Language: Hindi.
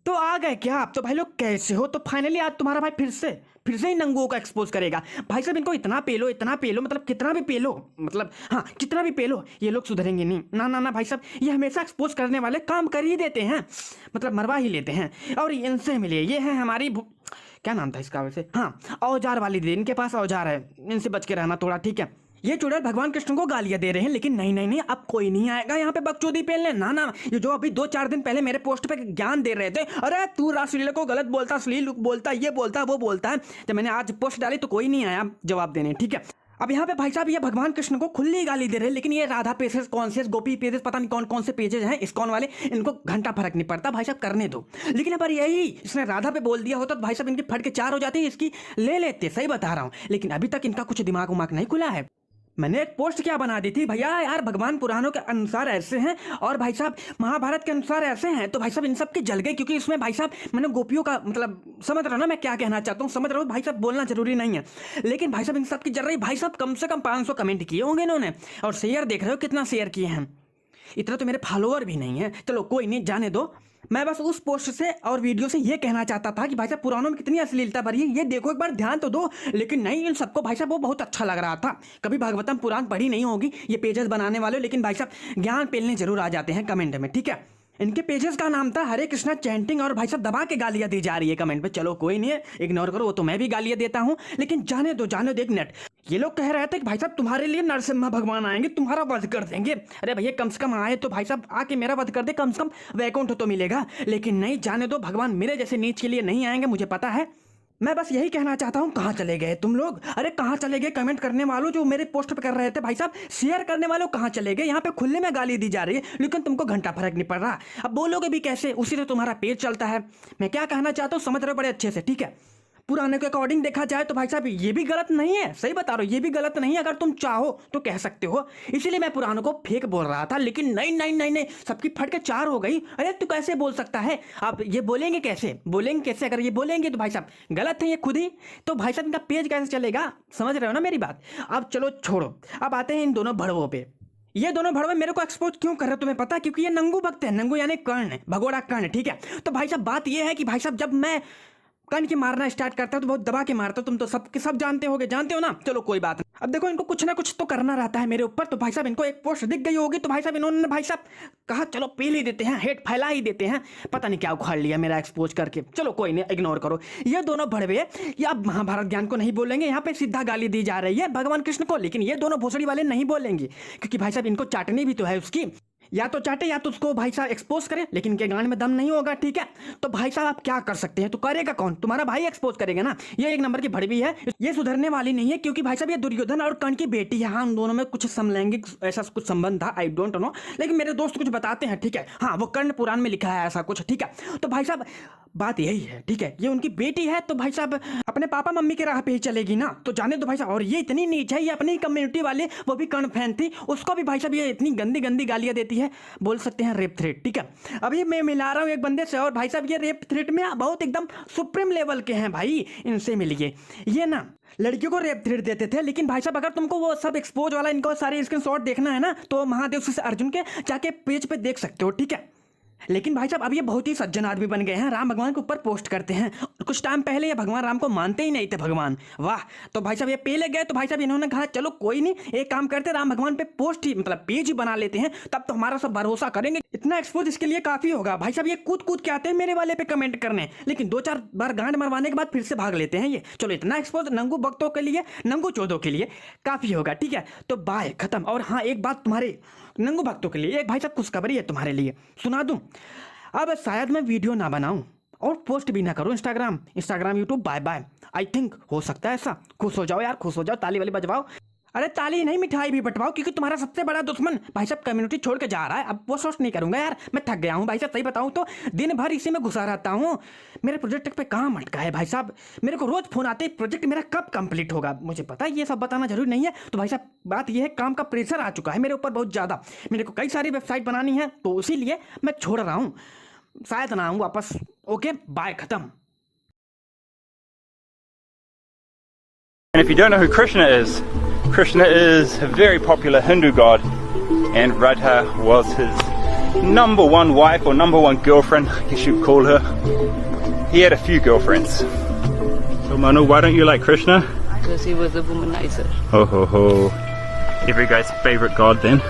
तो आ गए क्या आप? तो भाई लोग कैसे हो? तो फाइनली आज तुम्हारा भाई फिर से ही नंगुओं को एक्सपोज करेगा। भाई साहब इनको इतना पेलो मतलब कितना भी पेलो, मतलब हाँ कितना भी पेलो, ये लोग सुधरेंगे नहीं। ना ना ना भाई साहब, ये हमेशा एक्सपोज करने वाले काम कर ही देते हैं, मतलब मरवा ही लेते हैं। और इनसे मिलिए, ये है हमारी क्या नाम था इसका वैसे, हाँ औजार वाली दीदी, इनके पास औजार है, इनसे बच के रहना थोड़ा, ठीक है। ये चुड़ैल भगवान कृष्ण को गालियां दे रहे हैं, लेकिन नहीं नहीं नहीं, अब कोई नहीं आएगा यहाँ पे बकचोदी पेलने। ना ना, ये जो अभी 2-4 दिन पहले मेरे पोस्ट पे ज्ञान दे रहे थे, अरे तू रासलीला को गलत बोलता, अश्लील बोलता, ये बोलता वो बोलता है, जब मैंने आज पोस्ट डाली तो कोई नहीं आया जवाब देने, ठीक है। अब यहाँ पे भाई साहब ये भगवान कृष्ण को खुली गाली दे रहे हैं, लेकिन ये राधा पेजेस, कॉन्शियस गोपी पेजेस, पता नहीं कौन कौन से पेजेस हैं इस्कॉन वाले, इनको घंटा फर्क नहीं पड़ता, भाई साहब करने दो। लेकिन अगर यही इसने राधा पे बोल दिया होता तो भाई साहब इनकी फट के 4 हो जाती, इसकी ले लेते, सही बता रहा हूँ। लेकिन अभी तक इनका कुछ दिमाग उमाग नहीं खुला है। मैंने एक पोस्ट क्या बना दी थी, भैया यार भगवान पुराणों के अनुसार ऐसे हैं और भाई साहब महाभारत के अनुसार ऐसे हैं, तो भाई साहब इन सब के जल गए, क्योंकि इसमें भाई साहब मैंने गोपियों का मतलब, समझ रहे हो ना मैं क्या कहना चाहता हूँ, समझ रहे हो भाई साहब, बोलना जरूरी नहीं है, लेकिन भाई साहब इन सब की जल रही। भाई साहब कम से कम 500 कमेंट किए होंगे इन्होंने, और शेयर देख रहे हो कितना शेयर किए हैं, इतना तो मेरे फॉलोअर भी नहीं है। चलो कोई नहीं, जाने दो। मैं बस उस पोस्ट से और वीडियो से ये कहना चाहता था कि भाई साहब पुराणों में कितनी अश्लीलता भरी है, ये देखो एक बार ध्यान तो दो। लेकिन नहीं, इन सबको भाई साहब वो बहुत अच्छा लग रहा था। कभी भागवतम पुराण पढ़ी नहीं होगी ये पेजेस बनाने वाले, लेकिन भाई साहब ज्ञान पेलने जरूर आ जाते हैं कमेंट में, ठीक है। इनके पेजेस का नाम था हरे कृष्णा चैंटिंग, और भाई साहब दबा के गालियां दी जा रही है कमेंट पे। चलो कोई नहीं है, इग्नोर करो, वो तो मैं भी गालियां देता हूं, लेकिन जाने दो एक मिनट। ये लोग कह रहे थे कि भाई साहब तुम्हारे लिए नरसिम्हा भगवान आएंगे, तुम्हारा वध कर देंगे। अरे भैया कम से कम आए तो भाई साहब आके मेरा वध कर दे, कम से कम वैकुंठ तो मिलेगा। लेकिन नहीं, जाने दो, भगवान मेरे जैसे नीच के लिए नहीं आएंगे, मुझे पता है। मैं बस यही कहना चाहता हूँ, कहाँ चले गए तुम लोग? अरे कहाँ चले गए कमेंट करने वालों जो मेरे पोस्ट पे कर रहे थे, भाई साहब शेयर करने वालों कहाँ चले गए? यहाँ पे खुले में गाली दी जा रही है, लेकिन तुमको घंटा फर्क नहीं पड़ रहा। अब बोलोगे भी कैसे, उसी से तुम्हारा पेज चलता है। मैं क्या कहना चाहता हूँ समझ रहे हो बड़े अच्छे से, ठीक है। पुराने के अकॉर्डिंग देखा जाए तो भाई साहब ये भी गलत नहीं है, सही बता रहा हूँ, ये भी गलत नहीं है। अगर तुम चाहो तो कह सकते हो, इसीलिए मैं पुरानों को फेक बोल रहा था। लेकिन नहीं नहीं नहीं नहीं, सबकी फट के 4 हो गई। अरे तू कैसे बोल सकता है? आप ये बोलेंगे कैसे? अगर ये बोलेंगे तो भाई साहब गलत है ये खुद ही, तो भाई साहब इनका पेज कैसे चलेगा? समझ रहे हो ना मेरी बात? अब चलो छोड़ो, अब आते हैं इन दोनों भड़वों पे। ये दोनों भड़वे मेरे को एक्सपोज क्यों कर रहे हो तुम्हें पता है? क्योंकि ये नंगू भक्त है, नंगू यानी कर्ण, भगोड़ा कर्ण, ठीक है। तो भाई साहब बात ये है कि भाई साहब जब मैं कर्ण की मारना स्टार्ट करता हूं तो बहुत दबा के मारता हूं, तुम तो सब जानते हो ना। चलो कोई बात नहीं। अब देखो इनको कुछ ना कुछ तो करना रहता है मेरे ऊपर, तो भाई साहब इनको एक पोस्ट दिख गई होगी, तो भाई साहब इन्होंने भाई साहब कहा चलो पेल ही देते हैं, हेट फैला ही देते हैं, पता नहीं क्या उखाड़ लिया मेरा एक्सपोज करके। चलो कोई नहीं, इग्नोर करो। ये दोनों भड़वे ये अब महाभारत ज्ञान को नहीं बोलेंगे, यहाँ पे सीधा गाली दी जा रही है भगवान कृष्ण को, लेकिन ये दोनों भोसड़ी वाले नहीं बोलेंगे, क्योंकि भाई साहब इनको चाटनी भी तो है उसकी, या तो चाटे या तो उसको भाई साहब एक्सपोज करें, लेकिन इनके गान में दम नहीं होगा, ठीक है। तो भाई साहब आप क्या कर सकते हैं? तो करेगा कौन? तुम्हारा भाई एक्सपोज करेगा ना। ये 1 नंबर की भड़वी है, ये सुधरने वाली नहीं है, क्योंकि भाई साहब ये दुर्योधन और कर्ण की बेटी है। हाँ उन दोनों में कुछ समलैंगिक ऐसा कुछ संबंध था, आई डोंट नो, लेकिन मेरे दोस्त कुछ बताते हैं, ठीक है। हाँ वो कर्ण पुराण में लिखा है ऐसा कुछ, ठीक है। तो भाई साहब बात यही है, ठीक है। ये उनकी बेटी है, तो भाई साहब अपने पापा मम्मी के राह पे ही चलेगी ना, तो जाने दो भाई साहब। और ये इतनी नीच है, ये अपनी कम्युनिटी वाले, वो भी कर्ण फैन थी, उसको भी भाई साहब ये इतनी गंदी गंदी गालियां देती है, बोल सकते हैं रेप थ्रेट, ठीक है। अभी मैं मिला रहा हूँ एक बंदे से, और भाई साहब ये रेप थ्रेट में बहुत एकदम सुप्रीम लेवल के हैं भाई, इनसे मिलिए। ये ना लड़कियों को रेप थ्रेट देते थे, लेकिन भाई साहब अगर तुमको वो सब एक्सपोज वाला इनको सारे स्क्रीनशॉट देखना है ना, तो महादेव से अर्जुन के जाके पेज पे देख सकते हो, ठीक है। लेकिन भाई साहब अब ये बहुत ही सज्जन आदमी बन गए हैं, राम भगवान के ऊपर पोस्ट करते हैं। और कुछ टाइम पहले ये भगवान राम को मानते ही नहीं थे, भगवान वाह। तो भाई साहब ये पेले गए, तो भाई साहब इन्होंने कहा चलो कोई नहीं, एक काम करते राम भगवान पे पोस्ट ही मतलब पेज ही बना लेते हैं, तब तो हमारा सब भरोसा करेंगे। इतना एक्सपोज इसके लिए काफी होगा। भाई साहब ये कूद के आते हैं मेरे वाले पे कमेंट करने, लेकिन 2-4 बार गांड मरवाने के बाद फिर से भाग लेते हैं ये। चलो इतना एक्सपोज नंगू भक्तों के लिए, नंगू चौधों के लिए काफी होगा, ठीक है। तो बाय, खत्म। और हाँ एक बात तुम्हारे नंगू भक्तों के लिए, एक भाई साहब खुशखबरी है तुम्हारे लिए, सुना दूं। अब शायद मैं वीडियो ना बनाऊं और पोस्ट भी ना करूं Instagram YouTube, bye bye. I think हो सकता है ऐसा। खुश हो जाओ यार, खुश हो जाओ, ताली वाली बजवाओ। अरे ताली नहीं, मिठाई भी बंटवाओ, क्योंकि तुम्हारा सबसे बड़ा दुश्मन भाई साहब कम्युनिटी छोड़ के जा रहा है। अब वो सोच नहीं करूंगा यार, मैं थक गया हूँ भाई साहब, सही बताऊं तो दिन भर इसी में घुसा रहता हूँ। मेरे प्रोजेक्ट पे काम अटका है भाई साहब, मेरे को रोज फोन आते हैं प्रोजेक्ट मेरा कब कंप्लीट होगा। मुझे पता है ये सब बताना जरूरी नहीं है, तो भाई साहब बात यह है काम का प्रेशर आ चुका है मेरे ऊपर बहुत ज़्यादा। मेरे को कई सारी वेबसाइट बनानी है, तो इसीलिए मैं छोड़ रहा हूँ, शायद ना आऊँ वापस। ओके बाय, खत्म। And if you don't know who Krishna is a very popular Hindu god, and Radha was his number one wife or number one girlfriend, I guess you'd call her. He had a few girlfriends. So Manu, why don't you like Krishna? Because he was a womanizer. Ho ho ho. Every guy's favorite god then.